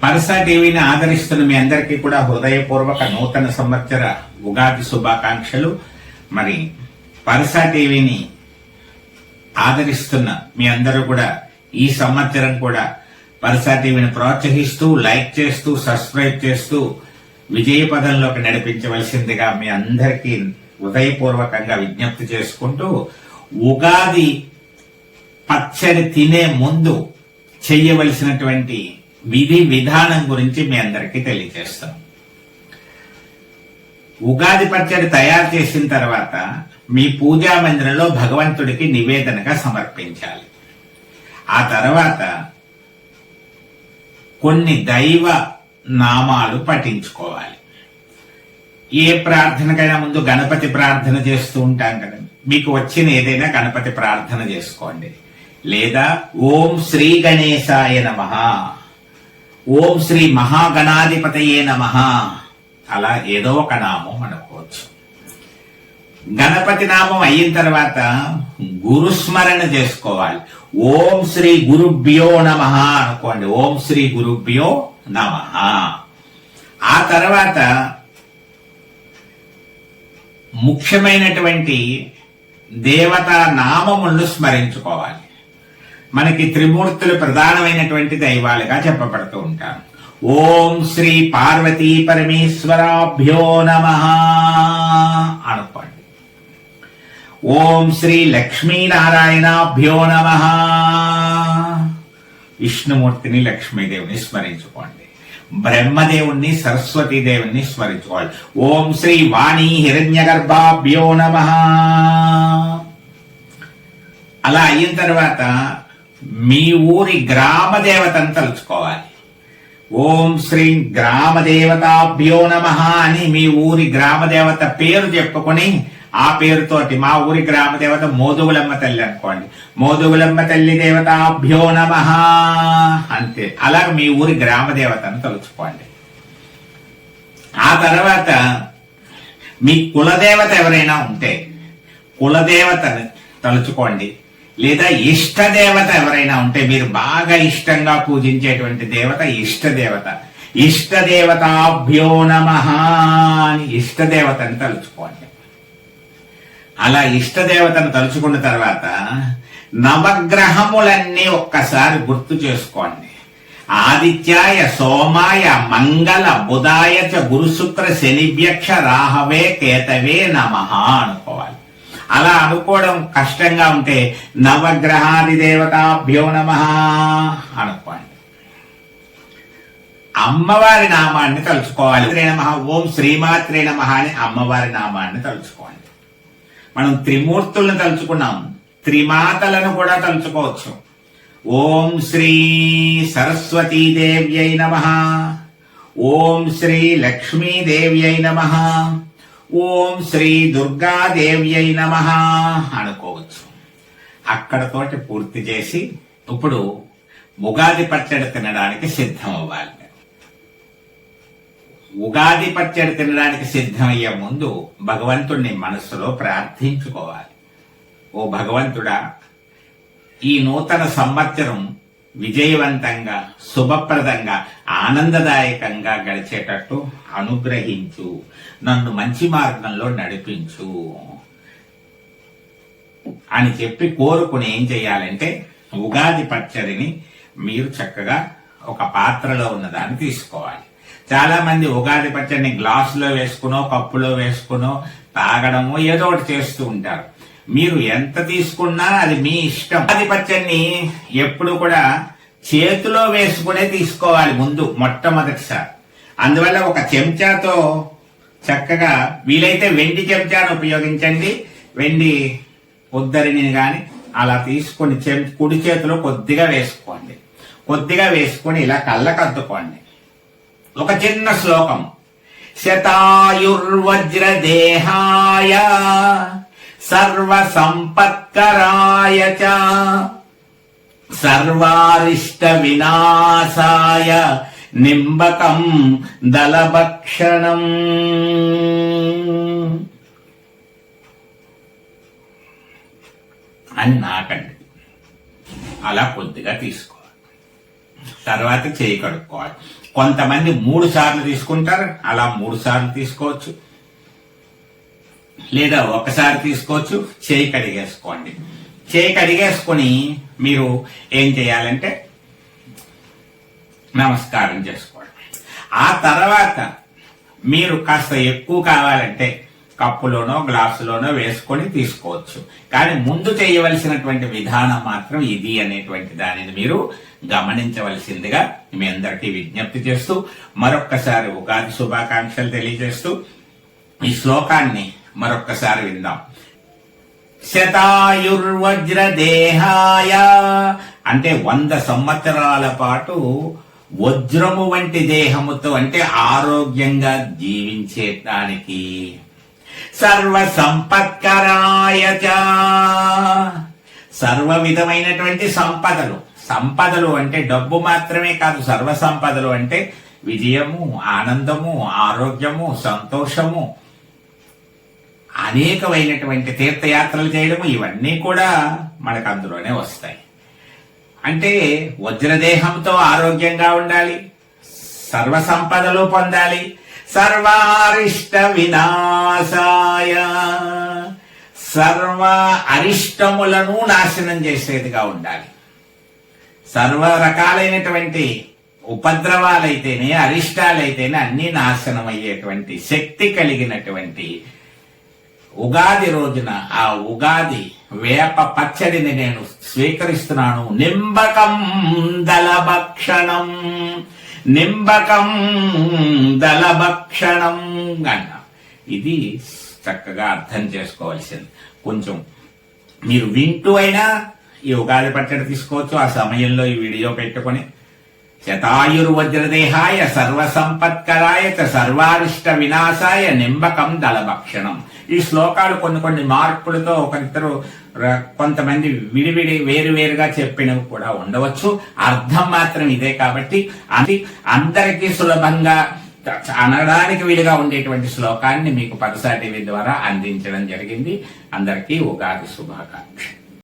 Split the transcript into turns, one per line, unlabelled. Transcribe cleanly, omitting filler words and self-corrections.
పరసా టీవీని ఆదరిస్తున్న మీ అందరికీ కూడా హృదయపూర్వక నూతన సంవత్సర ఉగాది శుభాకాంక్షలు. మరి పరసా టీవీని ఆదరిస్తున్న మీ అందరూ కూడా ఈ సంవత్సరం కూడా పరసా టీవీని ప్రోత్సహిస్తూ, లైక్ చేస్తూ, సబ్స్క్రైబ్ చేస్తూ విజయ పదంలోకి నడిపించవలసిందిగా మీ అందరికీ హృదయపూర్వకంగా విజ్ఞప్తి చేసుకుంటూ, ఉగాది పచ్చడి తినే ముందు చెయ్యవలసినటువంటి విధి విధానం గురించి మీ అందరికీ తెలియజేస్తాం. ఉగాది పచ్చడి తయారు చేసిన తర్వాత మీ పూజా మందిరంలో భగవంతుడికి నివేదనగా సమర్పించాలి. ఆ తర్వాత కొన్ని దైవ నామాలు పఠించుకోవాలి. ఏ ప్రార్థనకైనా ముందు గణపతి ప్రార్థన చేస్తూ ఉంటాం కదా, మీకు వచ్చిన ఏదైనా గణపతి ప్రార్థన చేసుకోండి. లేదా ఓం శ్రీ గణేశాయ నమః, ఓం శ్రీ మహాగణాధిపతయే నమః, అలా ఏదో ఒక నామం అనుకోవచ్చు. గణపతి నామం అయిన తర్వాత గురుస్మరణ చేసుకోవాలి. ఓం శ్రీ గురుభ్యో నమః అనుకోండి. ఓం శ్రీ గురుభ్యో నమః. ఆ తర్వాత ముఖ్యమైనటువంటి దేవతా నామములను స్మరించుకోవాలి. మనకి త్రిమూర్తులు ప్రధానమైనటువంటి దైవాలుగా చెప్పబడుతూ ఉంటారు. ఓం శ్రీ పార్వతీ పరమేశ్వరాభ్యో నమః అనుకోండి. ఓం శ్రీ లక్ష్మీనారాయణాభ్యో నమః. విష్ణుమూర్తిని, లక్ష్మీదేవిని స్మరించుకోండి. బ్రహ్మదేవుణ్ణి, సరస్వతీదేవుని స్మరించుకోవాలి. ఓం శ్రీ వాణీ హిరణ్యగర్భాభ్యో నమః. అలా అయిన తర్వాత మీ ఊరి గ్రామ దేవతను తలుచుకోవాలి. ఓం శ్రీ గ్రామదేవతాభ్యో నమః అని మీ ఊరి గ్రామదేవత పేరు చెప్పుకొని, ఆ పేరుతోటి మా ఊరి గ్రామదేవత మోదుగులమ్మ తల్లి అనుకోండి. మోదుగులమ్మ తల్లి దేవతాభ్యో నమః అంతే. అలా మీ ఊరి గ్రామదేవతను తలుచుకోండి. ఆ తర్వాత మీ కులదేవత ఎవరైనా ఉంటే కులదేవతను తలుచుకోండి. లేదా ఇష్టదేవత ఎవరైనా ఉంటే, మీరు బాగా ఇష్టంగా పూజించేటువంటి దేవత ఇష్టదేవత. ఇష్టదేవతాభ్యో నమః అని ఇష్టదేవతను తలుచుకోండి. అలా ఇష్టదేవతను తలుచుకున్న తర్వాత నవగ్రహములన్నీ ఒక్కసారి గుర్తు చేసుకోండి. ఆదిత్యాయ, సోమాయ, మంగళ, బుధాయ చ గురు శుక్ర శనిభ్యక్ష రాహవే కేతవే నమః అనుకోవాలి. అలా అనుకోవడం కష్టంగా ఉంటే నవగ్రహాది దేవతాభ్యో నమః అనుకోండి. అమ్మవారి నామాన్ని తలుచుకోవాలి. నమః, ఓం శ్రీమాత్రే నమః అని అమ్మవారి నామాన్ని తలుచుకోండి. మనం త్రిమూర్తులను తలుచుకున్నాం, త్రిమాతలను కూడా తలుచుకోవచ్చు. ఓం శ్రీ సరస్వతీదేవ్యై నమః, ఓం శ్రీ లక్ష్మీదేవ్యై నమః, ఓం శ్రీ దుర్గాదేవ్యై నమః అనుకోవచ్చు. అక్కడతోటి పూర్తి చేసి ఇప్పుడు ఉగాది పచ్చడి తినడానికి సిద్ధం అవ్వాలి. ఉగాది పచ్చడి తినడానికి సిద్ధమయ్యే ముందు భగవంతుణ్ణి మనస్సులో ప్రార్థించుకోవాలి. ఓ భగవంతుడా, ఈ నూతన సంవత్సరం విజయవంతంగా, శుభప్రదంగా, ఆనందదాయకంగా గడిచేటట్టు అనుగ్రహించు, నన్ను మంచి మార్గంలో నడిపించు అని చెప్పి కోరుకుని ఏం చేయాలంటే, ఉగాది పచ్చడిని మీరు చక్కగా ఒక పాత్రలో ఉన్నదాన్ని తీసుకోవాలి. చాలా మంది ఉగాది పచ్చడిని గ్లాసులో వేసుకునో, కప్పులో వేసుకునో తాగడమో ఏదో ఒకటి చేస్తూ ఉంటారు. మీరు ఎంత తీసుకున్నా అది మీ ఇష్టం. ఉగాది పచ్చడిని ఎప్పుడు కూడా చేతిలో వేసుకునే తీసుకోవాలి ముందు, మొట్టమొదటిసారి. అందువల్ల ఒక చెంచాతో చక్కగా, వీలైతే వెండి చెంచాను ఉపయోగించండి. వెండి ఉద్దరిని గాని అలా తీసుకొని కుడి చేతిలో కొద్దిగా వేసుకోండి. కొద్దిగా వేసుకొని ఇలా కళ్ళకద్దుకోండి. ఒక చిన్న శ్లోకం, శతాయుర్వజ్రదేహాయ సర్వ సంపత్కరాయ చ సర్వారిష్ట వినాశాయ నింబకం దళభక్షణం అని నాకండి. అలా కొద్దిగా తీసుకోవాలి. తర్వాత చేయి కడుక్కోవాలి. కొంతమంది 3 సార్లు తీసుకుంటారు, అలా 3 సార్లు తీసుకోవచ్చు, లేదా ఒకసారి తీసుకోవచ్చు. చేయి కడిగేసుకోండి. చేయి కడిగేసుకొని మీరు ఏం చేయాలంటే నమస్కారం చేసుకోండి. ఆ తర్వాత మీరు కాస్త ఎక్కువ కావాలంటే కప్పులోనో గ్లాసులోనో వేసుకొని తీసుకోవచ్చు. కానీ ముందు చేయవలసినటువంటి విధానం మాత్రం ఇది అనేటువంటి దానిని మీరు గమనించవలసిందిగా మీ అందరికీ విజ్ఞప్తి చేస్తూ మరొక్కసారి ఉగాది శుభాకాంక్షలు తెలియజేస్తూ ఈ శ్లోకాన్ని మరొక్కసారి విందాం. శతాయుర్వజ్రదేహాయ అంటే 100 సంవత్సరాల పాటు వజ్రము వంటి దేహముతో అంటే ఆరోగ్యంగా జీవించేదానికి, సర్వ సంపత్కరాయ చ సర్వ విధమైనటువంటి సంపదలు అంటే డబ్బు మాత్రమే కాదు, సర్వ సంపదలు అంటే విజయము, ఆనందము, ఆరోగ్యము, సంతోషము, అనేకమైనటువంటి తీర్థయాత్రలు చేయడము, ఇవన్నీ కూడా మనకు అందులోనే వస్తాయి. అంటే వజ్రదేహంతో ఆరోగ్యంగా ఉండాలి, సర్వ సంపదలు పొందాలి, సర్వారిష్ట వినాశాయ సర్వ అరిష్టములను నాశనం చేసేదిగా ఉండాలి. సర్వ రకాలైనటువంటి ఉపద్రవాలైతేనే, అరిష్టాలైతేనే అన్ని నాశనం అయ్యేటువంటి శక్తి కలిగినటువంటి ఉగాది రోజున ఆ ఉగాది వేప పచ్చడిని నేను స్వీకరిస్తున్నాను. నింబకం దళభక్షణం, నింబకం దళభక్షణం అన్న ఇది చక్కగా అర్థం చేసుకోవాల్సింది. కొంచెం మీరు వింటూ అయినా ఈ ఉగాది పచ్చడి తీసుకోవచ్చు. ఆ సమయంలో ఈ వీడియో పెట్టుకొని శతాయుర్వజ్రదేహాయ సర్వ సంపత్కరాయ చ సర్వారిష్ట వినాశాయ నింబకం దళభక్షణం. ఈ శ్లోకాలు కొన్ని మార్పులతో ఒకరిద్దరు కొంతమంది విడివిడి వేరువేరుగా చెప్పినవి కూడా ఉండవచ్చు. అర్థం మాత్రం ఇదే కాబట్టి అందరికీ సులభంగా అనడానికి వీలుగా ఉండేటువంటి శ్లోకాన్ని మీకు పరసా టీవీ ద్వారా అందించడం జరిగింది. అందరికీ ఉగాది శుభాకాంక్షలు.